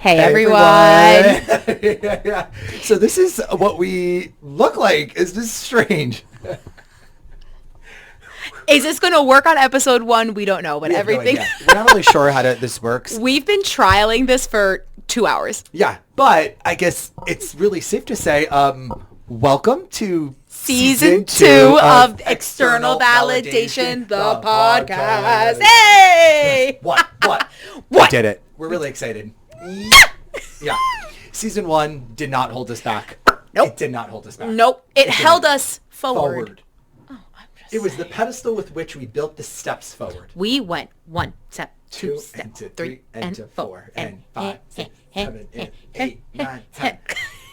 Hey, everyone. Yeah. So this is what we look like. Is this strange? Is this going to work on episode 1? We don't know, but everything. No, we're not really sure how this works. We've been trialing this for 2 hours. Yeah, but I guess it's really safe to say, welcome to Season 2 of External Validation, the podcast. Hey! What? What? We did it. We're really excited. Yeah. Season 1 did not hold us back. Nope. It did not hold us back. Nope. It held us forward. It was the pedestal with which we built the steps forward. We went 1 step, 2 step, and to 3 and to 4 and 5, 6, 7, and 8, 9, 10.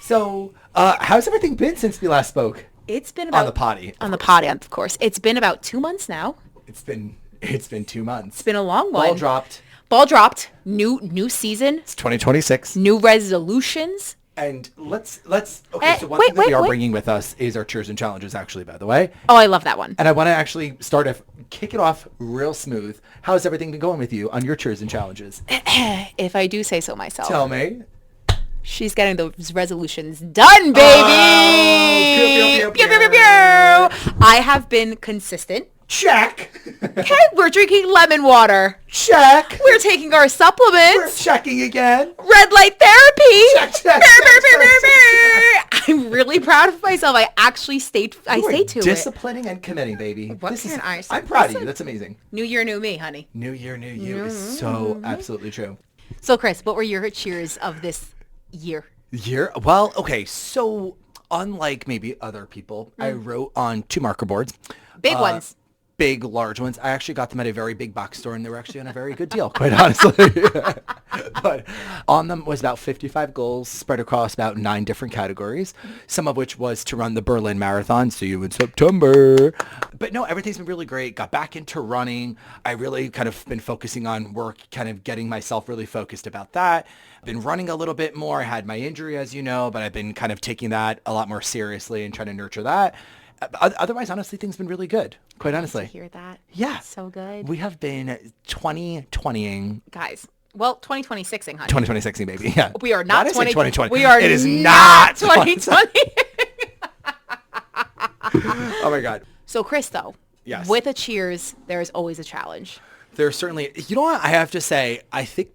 So, how's everything been since we last spoke? It's been about on the potty. On the potty, of course. It's been about 2 months now. It's been 2 months. It's been a long one. Ball dropped. New season. It's 2026. New resolutions. And let's okay, so one thing that we are bringing with us is our cheers and challenges, actually, by the way. Oh, I love that one. And I want to actually kick it off real smooth. How's everything been going with you on your cheers and challenges? If I do say so myself. Tell me. She's getting those resolutions done, baby! Oh, pew, pew, pew, pew. I have been consistent. Check. Okay, we're drinking lemon water. Check. We're taking our supplements. We're checking again. Red light therapy. Check. I'm really proud of myself. I actually stayed to it. Disciplining and committing, baby. I'm proud of you. That's amazing. New year, new me, honey. New year, new you is so absolutely true. So, Chris, what were your cheers of this year? Well, okay. So, unlike maybe other people, I wrote on 2 marker boards. Big ones. Big, large ones. I actually got them at a very big box store, and they were actually on a very good deal, quite honestly. But on them was about 55 goals spread across about 9 different categories, some of which was to run the Berlin Marathon. See you in September. But no, everything's been really great. Got back into running. I really kind of been focusing on work, kind of getting myself really focused about that. I've been running a little bit more. I had my injury, as you know, but I've been kind of taking that a lot more seriously and trying to nurture that. Otherwise, honestly, things have been really good. Quite honestly. To hear that. Yeah. That's so good. We have been 2020ing. Guys. Well, 2026ing, honey. 2026ing, baby. Yeah. We are not 2020. We are It is not 2020. Oh, my God. So, Chris, though. Yes. With a cheers, there is always a challenge. There's certainly, you know what? I have to say, I think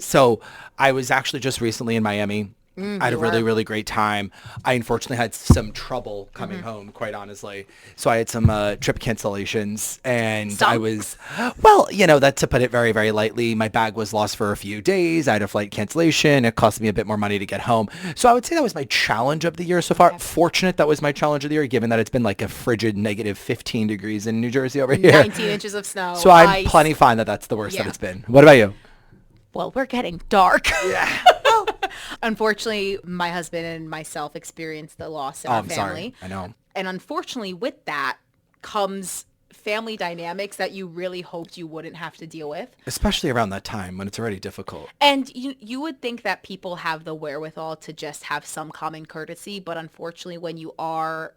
so I was actually just recently in Miami. I had a really, really great time. I unfortunately had some trouble coming home, quite honestly. So I had some trip cancellations, and I was, well, that to put it very, very lightly, my bag was lost for a few days. I had a flight cancellation. It cost me a bit more money to get home. So I would say that was my challenge of the year so far. Okay. Fortunate that was my challenge of the year, given that it's been like a frigid negative 15 degrees in New Jersey over here. 19 inches of snow. So I'm plenty fine that that's the worst that it's been. What about you? Well, we're getting dark. Yeah. Unfortunately, my husband and myself experienced the loss in our family. Sorry. I know. And unfortunately, with that comes family dynamics that you really hoped you wouldn't have to deal with. Especially around that time when it's already difficult. And you would think that people have the wherewithal to just have some common courtesy. But unfortunately, when you are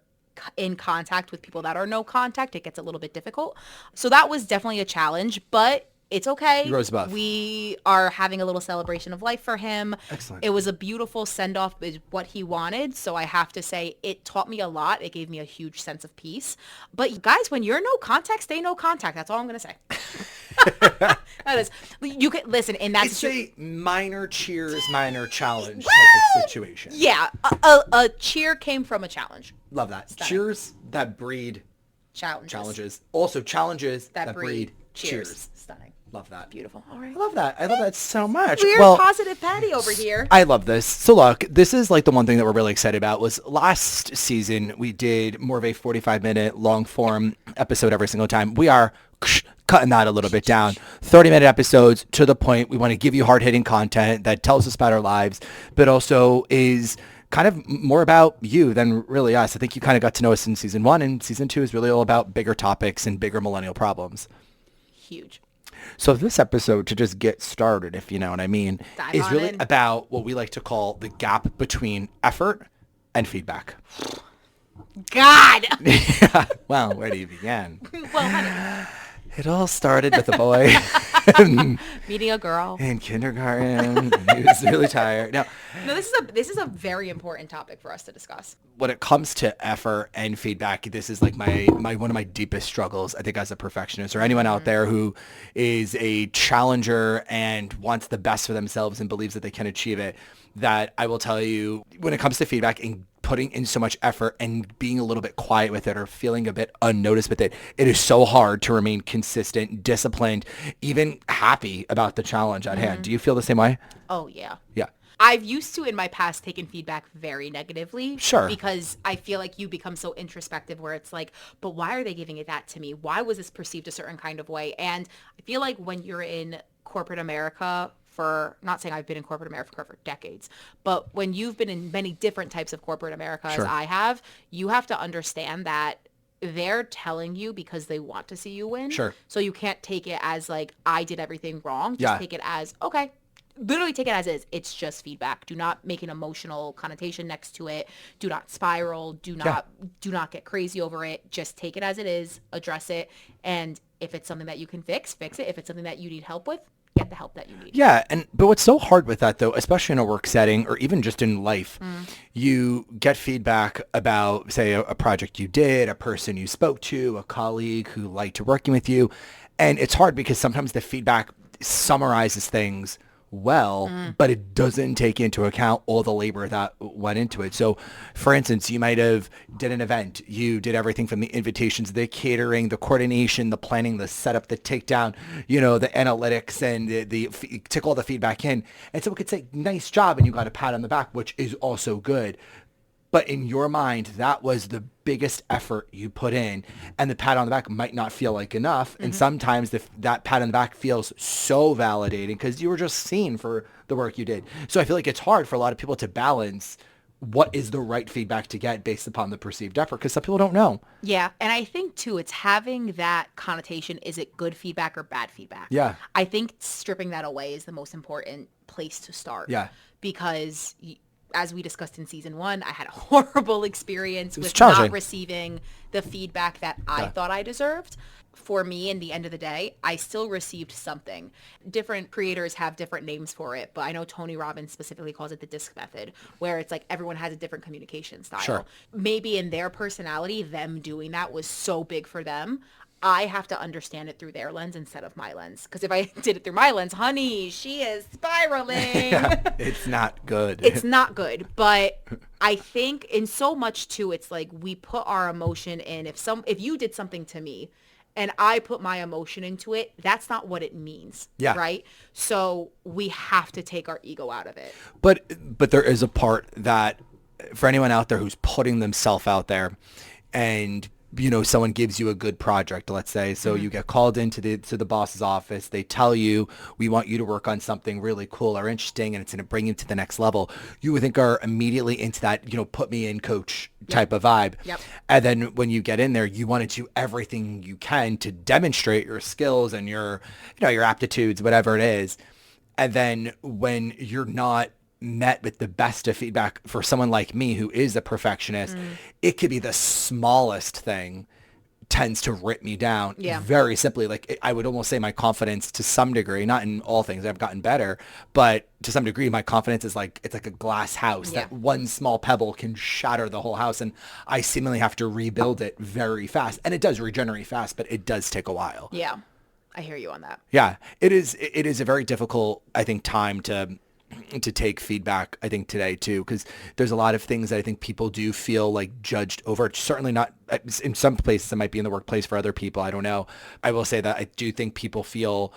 in contact with people that are no contact, it gets a little bit difficult. So that was definitely a challenge. But it's okay. You rose above. We are having a little celebration of life for him. Excellent. It was a beautiful send-off, is what he wanted. So I have to say it taught me a lot. It gave me a huge sense of peace. But guys, when you're no contact, stay no contact. That's all I'm going to say. That is, you can listen in that. It's a minor cheers, minor challenge type of situation. Yeah, a cheer came from a challenge. Love that. Stunning. Cheers that breed challenges. Also challenges that breed cheers. Stunning. Love that. Beautiful. All right. I love that. I love that so much. We're positive Patty over here. I love this. So look, this is like the one thing that we're really excited about was last season we did more of a 45-minute long form episode every single time. We are cutting that a little bit down. 30-minute episodes to the point. We want to give you hard-hitting content that tells us about our lives, but also is kind of more about you than really us. I think you kind of got to know us in season 1, and season 2 is really all about bigger topics and bigger millennial problems. Huge. So this episode, to just get started, if you know what I mean, is really about what we like to call the gap between effort and feedback. God! Yeah. Well, where do you begin? Well, honey. It all started with a boy Meeting a girl. in kindergarten. He was really tired. No, No, this is a very important topic for us to discuss. when it comes to effort and feedback, this is like my one of my deepest struggles, I think, as a perfectionist or anyone out there who is a challenger and wants the best for themselves and believes that they can achieve it, that I will tell you, when it comes to feedback and putting in so much effort and being a little bit quiet with it or feeling a bit unnoticed with it, it is so hard to remain consistent, disciplined, even happy about the challenge at hand. Do you feel the same way? Oh, yeah. Yeah. I've used to in my past taken feedback very negatively. Sure. Because I feel like you become so introspective where it's like, but why are they giving it that to me? Why was this perceived a certain kind of way? And I feel like when you're in corporate America for, not saying I've been in corporate America for decades, but when you've been in many different types of corporate America as I have, you have to understand that they're telling you because they want to see you win. Sure. So you can't take it as like, I did everything wrong. Just Yeah. take it as, okay. Literally take it as is. It's just feedback. Do not make an emotional connotation next to it. Do not spiral. Do not get crazy over it. Just take it as it is. Address it. And if it's something that you can fix it. If it's something that you need help with, get the help that you need. Yeah, but what's so hard with that though, especially in a work setting or even just in life, you get feedback about, say, a project you did, a person you spoke to, a colleague who liked working with you, and it's hard because sometimes the feedback summarizes things well, but it doesn't take into account all the labor that went into it. So for instance, you might have did an event, you did everything from the invitations, the catering, the coordination, the planning, the setup, the takedown, the analytics, and took all the feedback in. And someone could say, nice job, and you got a pat on the back, which is also good. But in your mind, that was the biggest effort you put in, and the pat on the back might not feel like enough. And sometimes that pat on the back feels so validating because you were just seen for the work you did. So I feel like it's hard for a lot of people to balance what is the right feedback to get based upon the perceived effort, because some people don't know. Yeah. And I think too, it's having that connotation. Is it good feedback or bad feedback? Yeah. I think stripping that away is the most important place to start. Yeah. Because as we discussed in season 1, I had a horrible experience with challenging. not receiving the feedback that I thought I deserved. For me, in the end of the day, I still received something. Different creators have different names for it, but I know Tony Robbins specifically calls it the DISC method, where it's like everyone has a different communication style. Sure. Maybe in their personality, them doing that was so big for them. I have to understand it through their lens instead of my lens. Because if I did it through my lens, honey, she is spiraling. It's not good. It's not good. But I think in so much too, it's like we put our emotion in. If you did something to me and I put my emotion into it, that's not what it means. Yeah. Right? So we have to take our ego out of it. But there is a part that for anyone out there who's putting themselves out there, and someone gives you a good project, let's say, so you get called into the boss's office, they tell you, we want you to work on something really cool or interesting, and it's going to bring you to the next level. You would think are immediately into that, put me in, coach type of vibe. Yep. And then when you get in there, you want to do everything you can to demonstrate your skills and your aptitudes, whatever it is. And then when you're not met with the best of feedback, for someone like me who is a perfectionist, it could be the smallest thing tends to rip me down. Yeah. Very simply. Like I would almost say my confidence to some degree, not in all things, I've gotten better, but to some degree my confidence is like, it's like a glass house that one small pebble can shatter the whole house, and I seemingly have to rebuild it very fast. And it does regenerate fast, but it does take a while. Yeah. I hear you on that. Yeah. It is a very difficult, I think, time to take feedback, I think, today too, because there's a lot of things that I think people do feel like judged over. Certainly not in some places. It might be in the workplace for other people. I don't know. I will say that I do think people feel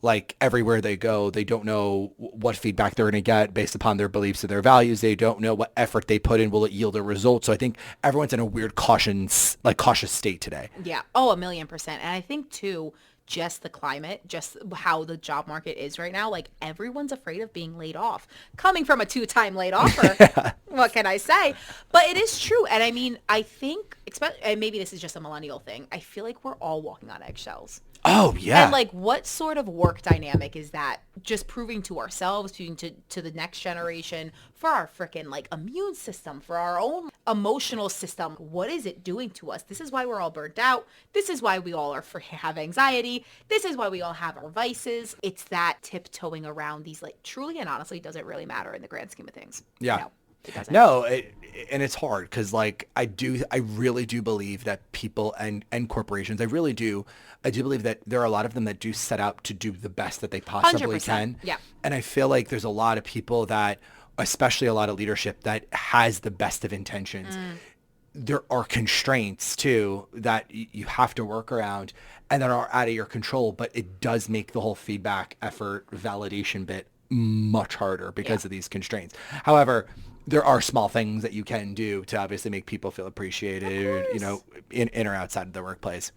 like everywhere they go, they don't know what feedback they're going to get based upon their beliefs or their values. They don't know what effort they put in. Will it yield a result? So I think everyone's in a weird cautious state today. Yeah. Oh, 1,000,000%. And I think too, just the climate, just how the job market is right now, like everyone's afraid of being laid off. Coming from a 2-time laid offer, what can I say? But it is true. And I mean, I think, and maybe this is just a millennial thing, I feel like we're all walking on eggshells. Oh, yeah. And like, what sort of work dynamic is that? Just proving to ourselves, proving to the next generation, for our freaking like immune system, for our own emotional system. What is it doing to us? This is why we're all burnt out. This is why we all have anxiety. This is why we all have our vices. It's that tiptoeing around these, like, truly and honestly, does it really matter in the grand scheme of things? Yeah. No, it doesn't. No, and it's hard because, like, I really do believe that people and corporations, I do believe that there are a lot of them that do set out to do the best that they possibly 100%. can. Yeah. And I feel like there's a lot of people that, especially a lot of leadership that has the best of intentions. There are constraints too that you have to work around and that are out of your control, but it does make the whole feedback effort validation bit much harder because of these constraints. However, there are small things that you can do to obviously make people feel appreciated, you know, in or outside of the workplace.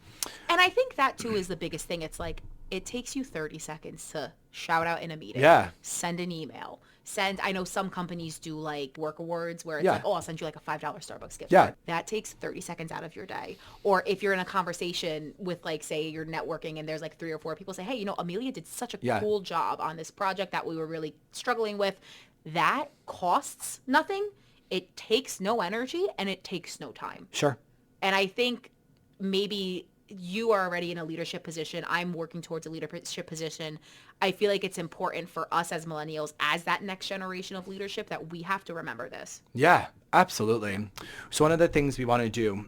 And I think that too is the biggest thing. It's like, it takes you 30 seconds to shout out in a meeting. Yeah. Send an email. I know some companies do like work awards where it's Yeah. like, oh, I'll send you like a $5 Starbucks gift Yeah. card. That takes 30 seconds out of your day. Or if you're in a conversation with, like, say you're networking and there's like 3 or 4 people say, hey, you know, Amelia did such a Yeah. cool job on this project that we were really struggling with. That costs nothing. It takes no energy and it takes no time. Sure. And I think maybe you are already in a leadership position. I'm working towards a leadership position. I feel like it's important for us as millennials, as that next generation of leadership, that we have to remember this. Yeah, absolutely. So one of the things we want to do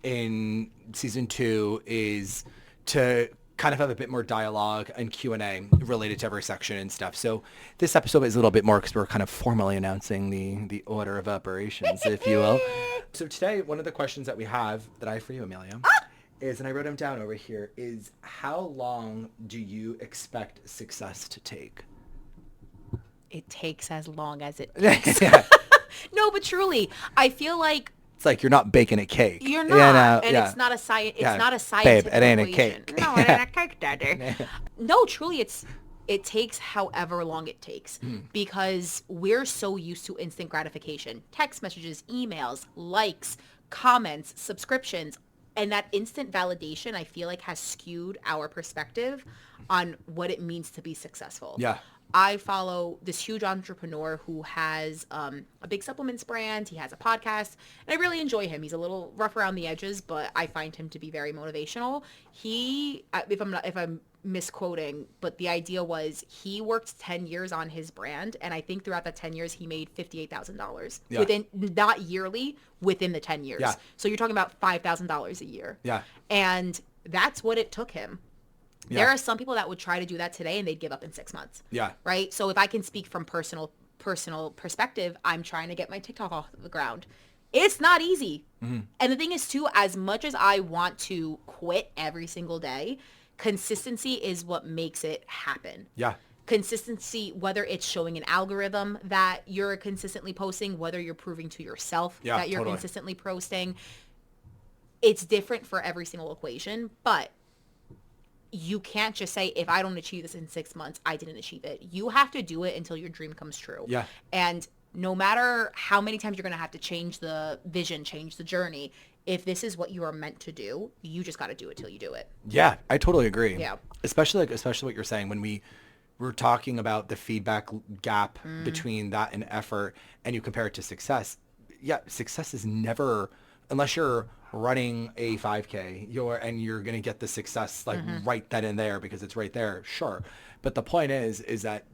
in season 2 is to kind of have a bit more dialogue and Q&A related to every section and stuff. So this episode is a little bit more because we're kind of formally announcing the order of operations, if you will. So today, one of the questions that we have that I have for you, Amelia, is, and I wrote them down over here, is how long do you expect success to take? It takes as long as it Yeah. No, but truly, I feel like It's like you're not baking a cake. you're You not, know? and Yeah. it's not a science. It's Yeah. not a Babe, scientific it ain't a equation. cake. No, it ain't a cake, Daddy. No, truly, it takes however long it takes because we're so used to instant gratification, text messages, emails, likes, comments, subscriptions, and that instant validation, I feel like, has skewed our perspective on what it means to be successful. Yeah. I follow this huge entrepreneur who has a big supplements brand. He has a podcast, and I really enjoy him. He's a little rough around the edges, but I find him to be very motivational. If I'm misquoting, but the idea was he worked 10 years on his brand, and I think throughout that 10 years he made $58,000 within, not yearly, within the 10 years. Yeah. So you're talking about $5,000 a year. Yeah. And that's what it took him. Yeah. There are some people that would try to do that today and they'd give up in 6 months. Yeah. Right? So if I can speak from personal perspective, I'm trying to get my TikTok off the ground. It's not easy. And the thing is too, as much as I want to quit every single day, consistency is what makes it happen. Yeah. Consistency, whether it's showing an algorithm that you're consistently posting, whether you're proving to yourself that you're totally. consistently posting, it's different for every single equation, but you can't just say, if I don't achieve this in 6 months, I didn't achieve it. You have to do it until your dream comes true. Yeah. And no matter how many times you're going to have to change the vision, change the journey, if this is what you are meant to do, you just got to do it till you do it. Yeah, I totally agree. Yeah. Especially what you're saying when we're talking about the feedback gap between that and effort and you compare it to success. Yeah, success is never, unless you're running a 5K, you're going to get the success like right then and there because it's right there. Sure. But the point is that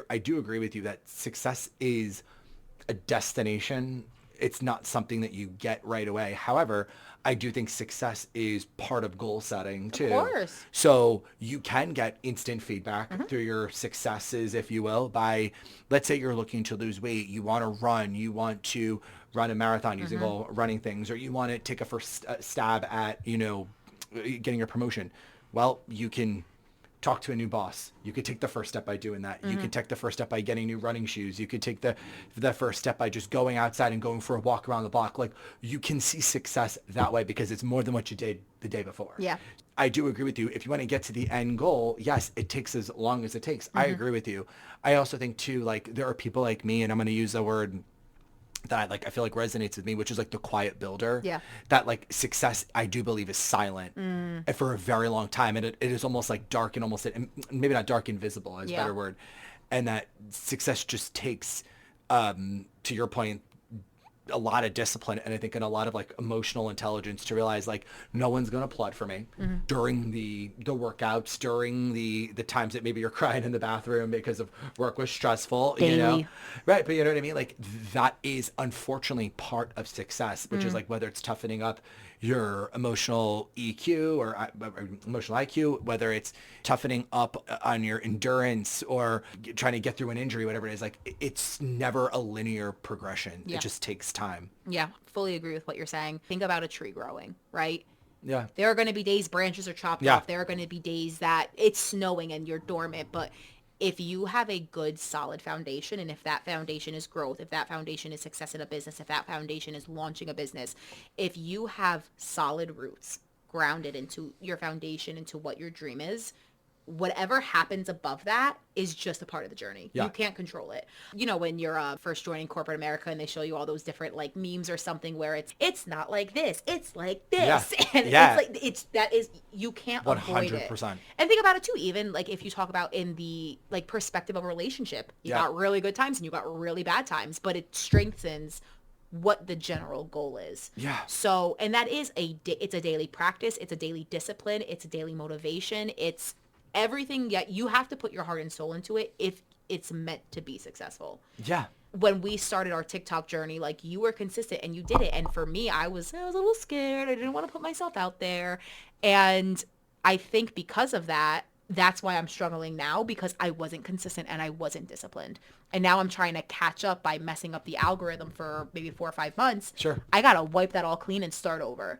I do agree with you that success is a destination. It's not something that you get right away. However, I do think success is part of goal setting too. Of course. So you can get instant feedback through your successes, if you will, by, let's say you're looking to lose weight, you want to run a marathon using all running things, or you want to take a first stab at, getting your promotion. Well, you can talk to a new boss. You could take the first step by doing that. You could take the first step by getting new running shoes. You could take the first step by just going outside and going for a walk around the block. Like, you can see success that way because it's more than what you did the day before. Yeah. I do agree with you. If you want to get to the end goal, yes, it takes as long as it takes. I agree with you. I also think too, like, there are people like me, and I'm going to use the word that I feel like resonates with me, which is like the quiet builder. Yeah. That like success, I do believe, is silent and for a very long time. And it is almost like dark and almost, maybe not dark, invisible is a better word. And that success just takes, to your point, a lot of discipline, and I think in a lot of like emotional intelligence to realize like no one's going to applaud for me during the workouts, during the times that maybe you're crying in the bathroom because of work was stressful, Daily. you know, right? But you know what I mean? Like that is unfortunately part of success, which is like whether it's toughening up your emotional EQ or emotional IQ, whether it's toughening up on your endurance or trying to get through an injury, whatever it is, like it's never a linear progression. Yeah. It just takes time. Yeah, fully agree with what you're saying. Think about a tree growing, right? Yeah. There are going to be days branches are chopped off. There are going to be days that it's snowing and you're dormant. But if you have a good, solid foundation, and if that foundation is growth, if that foundation is success in a business, if that foundation is launching a business, if you have solid roots grounded into your foundation, into what your dream is, whatever happens above that is just a part of the journey. Yeah. You can't control it. You know, when you're first joining corporate America and they show you all those different like memes or something where it's not like this, it's like this. Yeah. And Yeah. it's that is, you can't avoid it. 100%. And think about it too, even like if you talk about in the like perspective of a relationship, you got really good times and you got really bad times, but it strengthens what the general goal is. Yeah. So, and that is it's a daily practice. It's a daily discipline. It's a daily motivation. It's everything. Yet you have to put your heart and soul into it if it's meant to be successful. Yeah. When we started our TikTok journey, like you were consistent and you did it. And for me, I was a little scared. I didn't want to put myself out there. And I think because of that, that's why I'm struggling now, because I wasn't consistent and I wasn't disciplined. And now I'm trying to catch up by messing up the algorithm for maybe 4 or 5 months. Sure. I got to wipe that all clean and start over.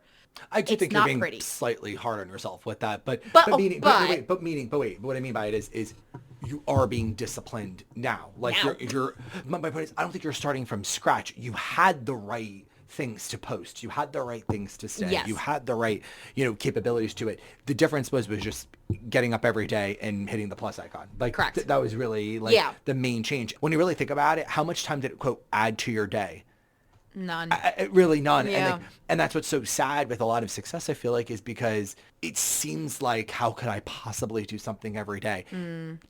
I do It's think you're not being pretty. slightly hard on yourself with that, but But wait, what I mean by it is you are being disciplined now. Like Now. my point is, I don't think you're starting from scratch. You had the right things to post. You had the right things to say. Yes. You had the right, capabilities to it. The difference was just getting up every day and hitting the plus icon. Like Correct. that was really like Yeah. the main change. When you really think about it, how much time did it quote add to your day? None. Really none. Yeah. And that's what's so sad with a lot of success, I feel like, is because it seems like, how could I possibly do something every day?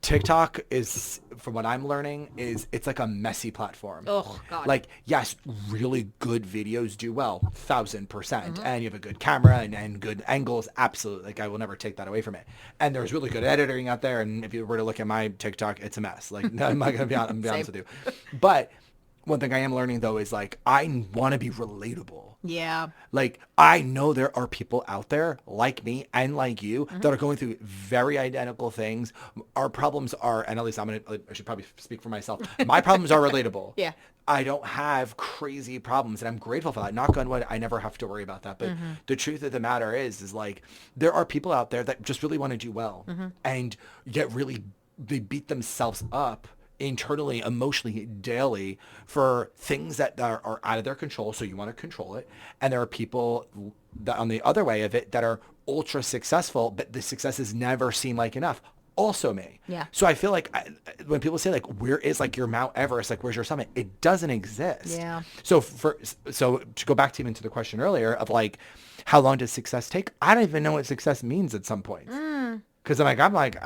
TikTok is, from what I'm learning, it's like a messy platform. Oh, God. Like, yes, really good videos do well, 1,000%. And you have a good camera and good angles, absolutely. Like, I will never take that away from it. And there's really good editing out there. And if you were to look at my TikTok, it's a mess. Like, no, I'm not going to be honest with you. But one thing I am learning, though, is like, I want to be relatable. Yeah. Like, I know there are people out there like me and like you that are going through very identical things. Our problems are, and at least I should probably speak for myself. My problems are relatable. Yeah. I don't have crazy problems, and I'm grateful for that. Knock on wood, I never have to worry about that. But the truth of the matter is like, there are people out there that just really want to do well and yet really, they beat themselves up internally, emotionally, daily for things that are out of their control. So you want to control it. And there are people that on the other way of it that are ultra successful, but the successes never seem like enough. Also me. Yeah. So I feel like when people say like, where is like your Mount Everest? Like, where's your summit? It doesn't exist. Yeah. So so to go back to even to the question earlier of like, how long does success take? I don't even know what success means at some point. Cause I'm like,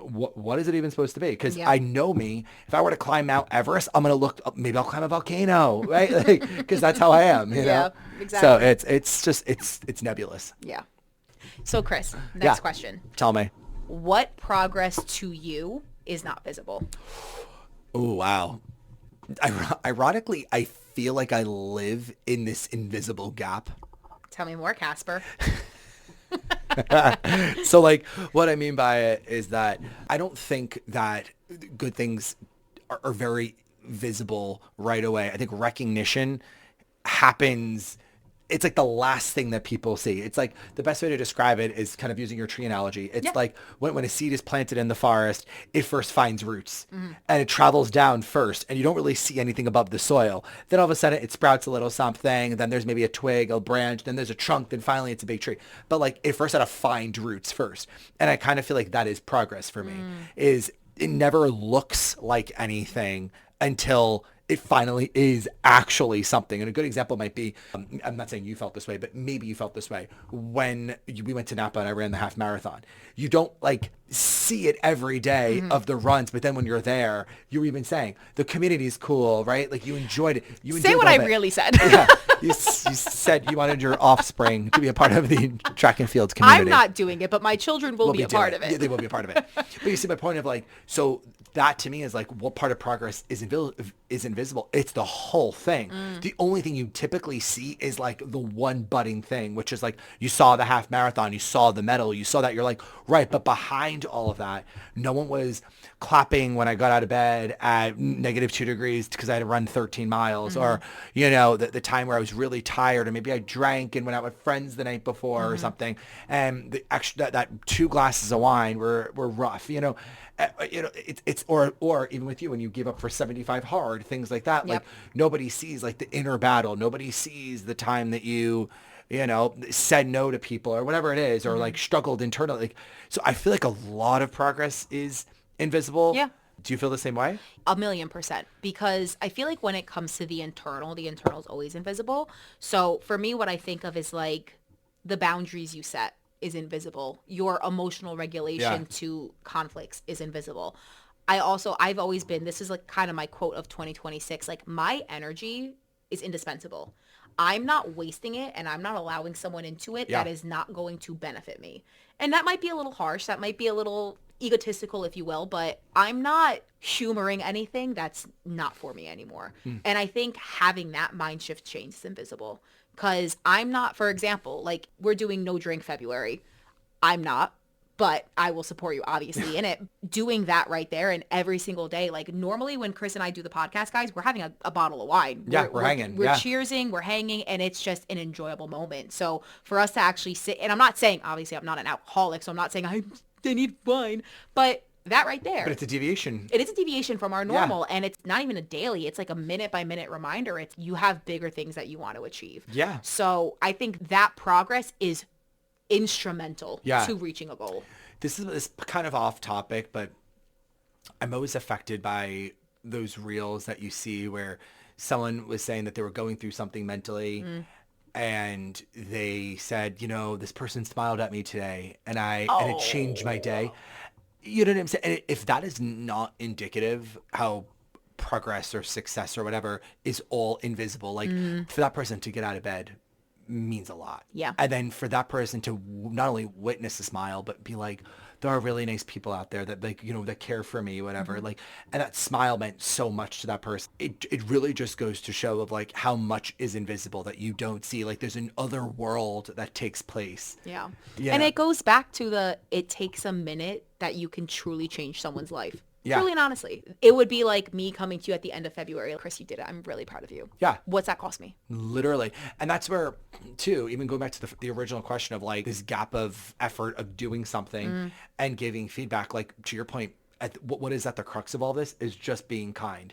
what is it even supposed to be? Because I know me. If I were to climb Mount Everest, I'm gonna look up. Maybe I'll climb a volcano, right? Because that's how I am. You know? Exactly. So it's nebulous. Yeah. So Chris, next question. Tell me. What progress to you is not visible? Oh wow. Ironically, I feel like I live in this invisible gap. Tell me more, Casper. So like what I mean by it is that I don't think that good things are very visible right away. I think recognition happens. It's like the last thing that people see. It's like the best way to describe it is kind of using your tree analogy. It's like when a seed is planted in the forest, it first finds roots and it travels down first and you don't really see anything above the soil. Then all of a sudden it sprouts a little something. Then there's maybe a twig, a branch, then there's a trunk. Then finally it's a big tree. But like it first had to find roots first. And I kind of feel like that is progress for me is it never looks like anything until it finally is actually something. And a good example might be, I'm not saying you felt this way, but maybe you felt this way when we went to Napa and I ran the half marathon. You don't like see it every day of the runs, but then when you're there, you were even saying the community is cool, right? Like you enjoyed it. You Say enjoyed what all I of it. really said. Yeah, you said you wanted your offspring to be a part of the track and fields community. I'm not doing it, but my children will be a part of it. Yeah, they will be a part of it. But you see my point of like, so that to me is like what part of progress is invisible. It's the whole thing. The only thing you typically see is like the one budding thing, which is like you saw the half marathon, you saw the medal, you saw that, you're like, right. But behind all of that, no one was clapping when I got out of bed at -2 degrees because I had to run 13 miles or, you know, the time where I was really tired or maybe I drank and went out with friends the night before or something. And the actual, that 2 glasses of wine were rough, you know. It's or even with you when you give up for 75 hard, things like that. Yep. Like nobody sees like the inner battle. Nobody sees the time that you know, said no to people or whatever it is, or like struggled internally. Like, so I feel like a lot of progress is invisible. Yeah. Do you feel the same way? 1,000,000%, because I feel like when it comes to the internal is always invisible. So for me, what I think of is like the boundaries you set is invisible. Your emotional regulation to conflicts is invisible. I've always been, this is like kind of my quote of 2026, like my energy is indispensable. I'm not wasting it and I'm not allowing someone into it that is not going to benefit me. And that might be a little harsh. That might be a little egotistical, if you will, but I'm not humoring anything that's not for me anymore. And I think having that mind shift change is invisible, because I'm not, for example, like we're doing no drink February. I'm not, but I will support you obviously in it. Doing that right there and every single day. Like normally when Chris and I do the podcast, guys, we're having a bottle of wine. Yeah, we're hanging. We're cheersing, we're hanging, and it's just an enjoyable moment. So for us to actually sit, and I'm not saying, obviously I'm not an alcoholic, so I'm not saying I need wine, but that right there. But it's a deviation. It is a deviation from our normal, and it's not even a daily. It's like a minute by minute reminder. It's you have bigger things that you want to achieve. Yeah. So I think that progress is instrumental to reaching a goal. This is kind of off topic, but I'm always affected by those reels that you see where someone was saying that they were going through something mentally and they said, you know, this person smiled at me today and it changed my day. You know what I'm saying? And if that is not indicative how progress or success or whatever is all invisible, like for that person to get out of bed means a lot. Yeah. And then for that person to not only witness a smile, but be like, there are really nice people out there that like, you know, that care for me, whatever. Like, and that smile meant so much to that person. It really just goes to show of like how much is invisible that you don't see. Like there's an other world that takes place. Yeah. Yeah. And it goes back to it takes a minute that you can truly change someone's life. Yeah. Truly and honestly. It would be like me coming to you at the end of February. Chris, you did it. I'm really proud of you. Yeah. What's that cost me? Literally. And that's where, too, even going back to the original question of like this gap of effort of doing something and giving feedback, like to your point, what is at the crux of all this is just being kind.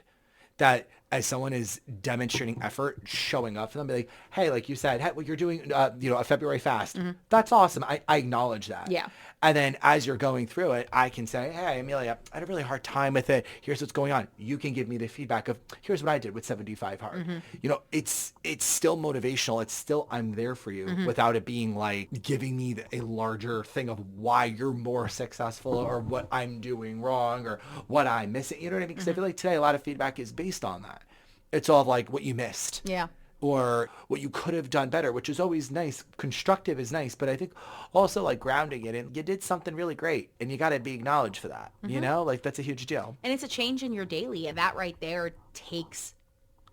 That as someone is demonstrating effort, showing up for them, be like, hey, like you said, hey, well, you're doing, you know, a February fast. That's awesome. I acknowledge that. Yeah. And then as you're going through it, I can say, hey, Amelia, I had a really hard time with it. Here's what's going on. You can give me the feedback of, here's what I did with 75 hard. You know, it's still motivational. It's still, I'm there for you without it being like giving me a larger thing of why you're more successful or what I'm doing wrong or what I'm missing. You know what I mean? Because I feel like today a lot of feedback is based on that. It's all like what you missed. Yeah. Or what you could have done better, which is always nice. Constructive is nice, but I think also like grounding it in, you did something really great and you got to be acknowledged for that. You know, like that's a huge deal. And it's a change in your daily, and that right there takes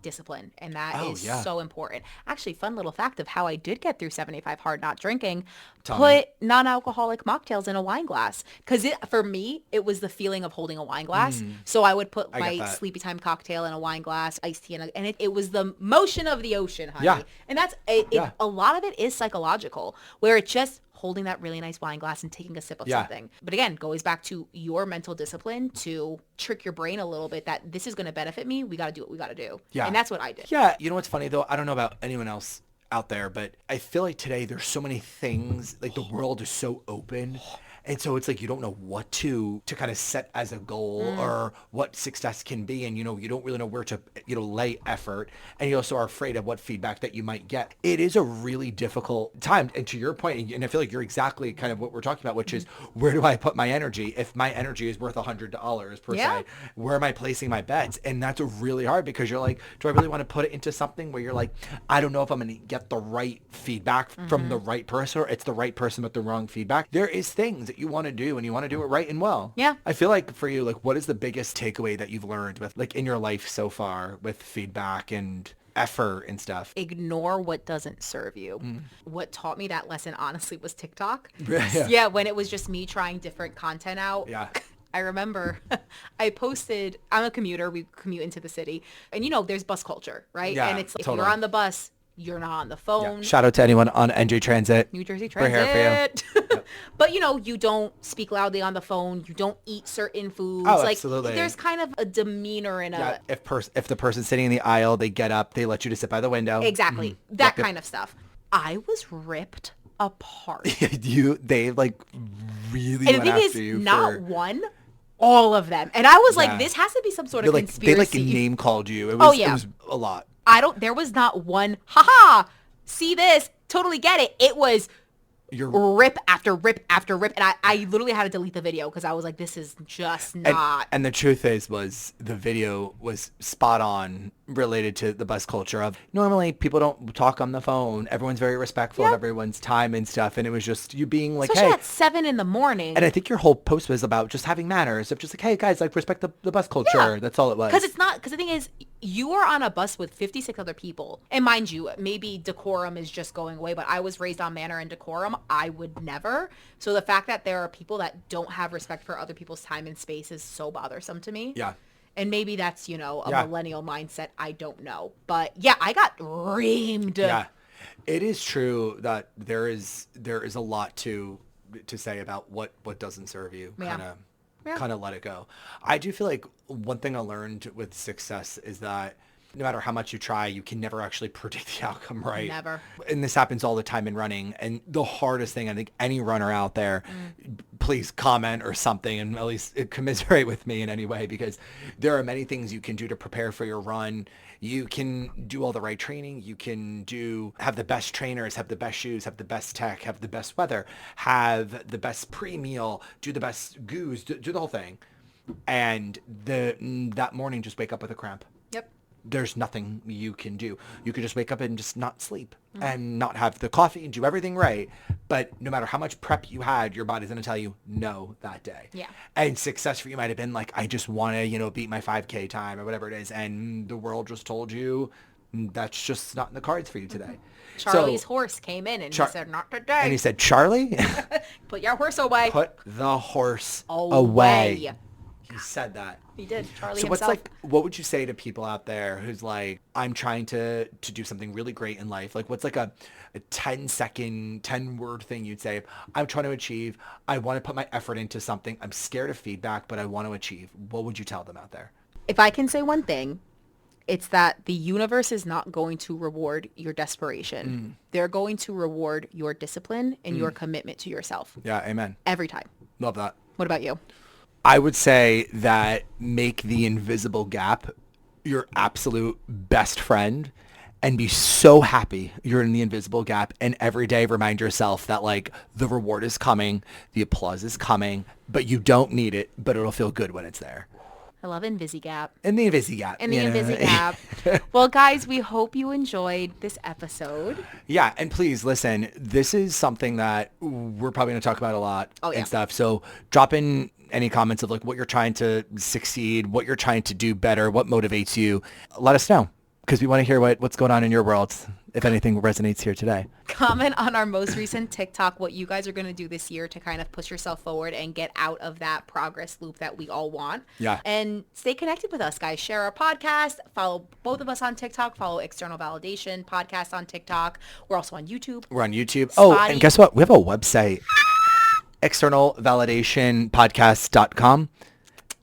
discipline, and that is so important. Actually, fun little fact of how I did get through 75 hard not drinking, put non-alcoholic mocktails in a wine glass, because for me it was the feeling of holding a wine glass. So I would put my sleepy time cocktail in a wine glass, iced tea, and it was the motion of the ocean, honey. And that's a lot of it is psychological, where it just holding that really nice wine glass and taking a sip of something. But again, goes back to your mental discipline to trick your brain a little bit that this is going to benefit me. We got to do what we got to do. Yeah. And that's what I did. Yeah. You know what's funny though? I don't know about anyone else out there, but I feel like today there's so many things, like the world is so open And so it's like you don't know what to kind of set as a goal or what success can be. And, you know, you don't really know where to, you know, lay effort. And you also are afraid of what feedback that you might get. It is a really difficult time. And to your point, and I feel like you're exactly kind of what we're talking about, which is where do I put my energy? If my energy is worth $100 per Yeah. se, where am I placing my bets? And that's really hard because you're like, do I really want to put it into something where you're like, I don't know if I'm going to get the right feedback from the right person, or it's the right person with the wrong feedback. There is things that you want to do and you want to do it right and well. Yeah. I feel like for you, like, what is the biggest takeaway that you've learned with, like, in your life so far with feedback and effort and stuff? Ignore what doesn't serve you. What taught me that lesson, honestly, was TikTok. Yeah. Yeah, when it was just me trying different content out. Yeah. I remember I posted, I'm a commuter, we commute into the city, and you know, there's bus culture, right? Yeah, And it's like, if totally. you're on the bus, you're not on the phone. Shout out to anyone on NJ Transit. New Jersey We're here Transit. for you. But you know, you don't speak loudly on the phone. You don't eat certain foods. Oh, like absolutely. there's kind of a demeanor and Yeah, a if the person's sitting in the aisle, they get up, they let you to sit by the window. exactly that Yep. kind of stuff. I was ripped apart. They like really And went the thing after is, you not for, one, all of them. And I was Yeah. like, this has to be some sort they of like conspiracy. they like name called you. It was, Oh, yeah. it was a lot. There was not one, haha, see this, totally get it. It was You're rip after rip after rip. And I literally had to delete the video because I was like, this is just not. and the truth was the video was spot on related to the bus culture of normally people don't talk on the phone. Everyone's very respectful of Yep. everyone's time and stuff. And it was just you being like, Especially hey. at 7 a.m. And I think your whole post was about just having manners of just like, hey guys, like respect the bus culture. Yeah. That's all it was. Because the thing is, you are on a bus with 56 other people. And mind you, maybe decorum is just going away, but I was raised on manner and decorum. I would never. So the fact that there are people that don't have respect for other people's time and space is so bothersome to me. Yeah. And maybe that's, you know, a Yeah. millennial mindset. I don't know. But yeah, I got reamed. Yeah, it is true that there is a lot to say about what doesn't serve you. Yeah. Kind of let it go. I do feel like one thing I learned with success is that no matter how much you try, you can never actually predict the outcome right. Never. And this happens all the time in running. And the hardest thing, I think any runner out there, please comment or something and at least commiserate with me in any way, because there are many things you can do to prepare for your run. You can do all the right training. You can have the best trainers, have the best shoes, have the best tech, have the best weather, have the best pre-meal, do the best goos, do the whole thing. And that morning, just wake up with a cramp. Yep. There's nothing you can do. You could just wake up and just not sleep and not have the coffee and do everything right. But no matter how much prep you had, your body's going to tell you no that day. Yeah. And success for you might have been like, I just want to, beat my 5K time or whatever it is. And the world just told you that's just not in the cards for you today. Charlie's So, horse came in and Char- he said, not today. and he said, Charlie, Put your horse away. put the horse Away. away. He said that. He did. Charlie So himself. what would you say to people out there who's like, I'm trying to do something really great in life? Like, what's like a 10-second, 10-word thing you'd say? I'm trying to achieve. I want to put my effort into something. I'm scared of feedback, but I want to achieve. What would you tell them out there? If I can say one thing, it's that the universe is not going to reward your desperation. They're going to reward your discipline and your commitment to yourself Yeah, amen. every time. Love that. What about you? I would say that make the invisible gap your absolute best friend and be so happy you're in the invisible gap, and every day remind yourself that like the reward is coming, the applause is coming, but you don't need it, but it'll feel good when it's there. I love Invisigap. In the invisi gap. In the Invisigap. Well, guys, we hope you enjoyed this episode. Yeah, and please listen, this is something that we're probably going to talk about a lot and stuff. So drop in any comments of like what you're trying to succeed, what you're trying to do better, what motivates you. Let us know, because we want to hear what's going on in your world, if anything resonates here today. Comment on our most recent TikTok what you guys are going to do this year to kind of push yourself forward and get out of that progress loop that we all want. Yeah. And stay connected with us, guys. Share our podcast. Follow both of us on TikTok. Follow External Validation Podcast on TikTok. We're also on YouTube. We're on YouTube. Oh, Spotty. and guess what? We have a website, externalvalidationpodcast.com.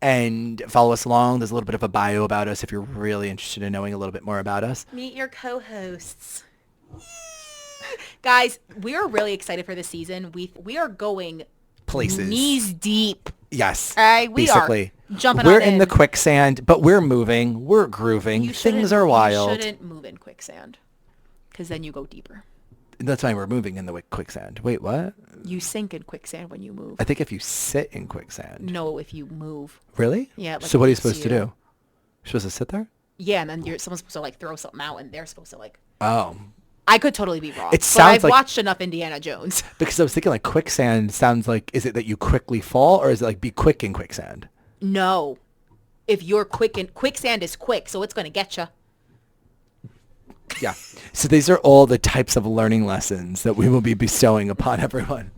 And follow us along. There's a little bit of a bio about us if you're really interested in knowing a little bit more about us. Meet your co-hosts. Guys, we are really excited for this season. We are going places. Knees deep. Yes. All right, we basically. are jumping We're on in in. the quicksand, but we're moving. We're grooving. Things are wild. You shouldn't move in quicksand because then you go deeper. That's why we're moving in the quicksand. Wait, what? You sink in quicksand when you move. I think if you sit in quicksand. No, if you move. Really? Yeah. Like so what are you it's supposed to do? You're supposed to sit there? Yeah, and then someone's supposed to like throw something out, and they're supposed to like. Oh. I could totally be wrong. It sounds I've like watched enough Indiana Jones. because I was thinking like quicksand sounds like, is it that you quickly fall or is it like be quick in quicksand? No, if you're quick in quicksand is quick, so it's gonna get you. Yeah. So these are all the types of learning lessons that we will be bestowing upon everyone.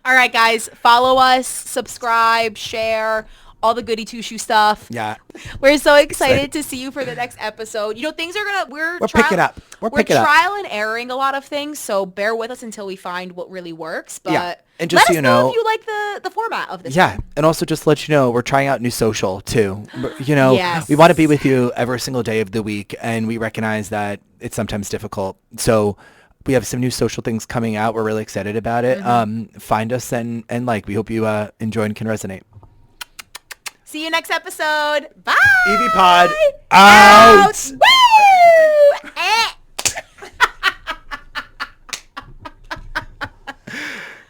All right, guys, follow us, subscribe, share, all the goody two-shoe stuff. Yeah. We're so excited to see you for the next episode. You know, things are gonna we're picking up. We're picking up. trial and erroring a lot of things, so bear with us until we find what really works. But Yeah. And just let so us you know know- if you like the format of this. Yeah. And also just to let you know, we're trying out new social too. You know, Yes. we want to be with you every single day of the week and we recognize that it's sometimes difficult. So we have some new social things coming out. We're really excited about it. Find us and like, we hope you enjoy and can resonate. See you next episode. Bye. Evie Pod out. Woo!